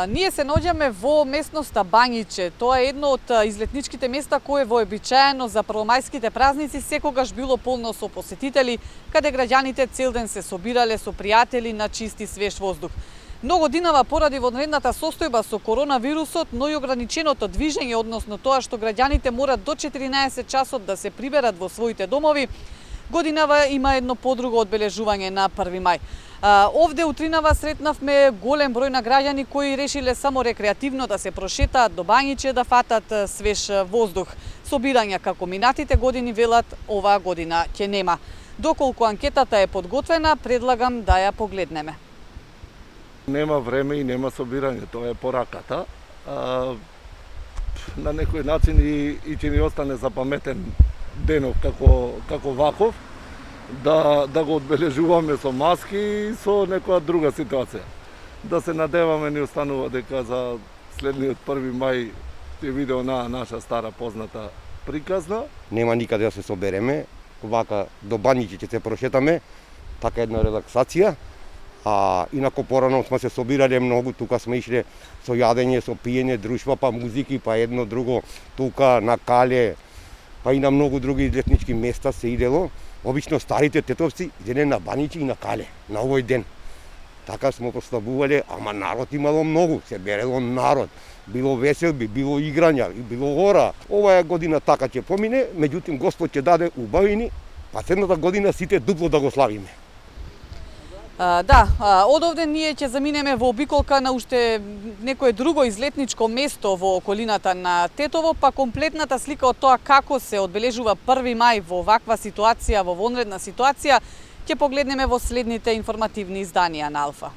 Ние се наоѓаме во местноста Бањиче. Тоа е едно од излетничките места кое вообичаено за првомајските празници секогаш било полно со посетители, каде граѓаните цел ден се собирале со пријатели на чист и свеж воздух. Многу годинава поради вонредната состојба со коронавирусот, но и ограниченото движење, односно тоа што граѓаните морат до 14 часот да се приберат во своите домови, годинава има едно подруго одбележување на 1 мај. Овде утринава сретнавме голем број на граѓани кои решиле само рекреативно да се прошетаат до Бањиче да фатат свеж воздух. Собирања како минатите години велат, оваа година ќе нема. Доколку анкетата е подготвена, предлагам да ја погледнеме. Нема време и нема собирање, тоа е пораката. На некој начин и ќе ни остане запаметен денов како ваков, да го одбележуваме со маски и со некоја друга ситуација. Да се надеваме ни останува дека за следниот 1 мај ќе биде онаа наша стара позната приказна. Нема никаде да се собереме, вака до Бањиче ќе се прошетаме, така една релаксација. Инако порано сме се собирале многу, тука сме ишле со јадење, со пиење, дружба, па музики, па едно друго, тука на Кале, па и на многу други излетнички места се идело. Обично старите тетовци иделе на Бањиче и на Кале, на овој ден. Така сме прославувале, ама народ имало многу, се берело народ. Било веселби, било играња, било гора. Оваа година така ќе помине, меѓутоа Господ ќе даде убавини, па следната година сите дупло да го славиме. Од овде ние ќе заминеме во обиколка на уште некое друго излетничко место во околината на Тетово, па комплетната слика од тоа како се одбележува 1 мај во ваква ситуација, во вонредна ситуација, ќе погледнеме во следните информативни изданија на Алфа.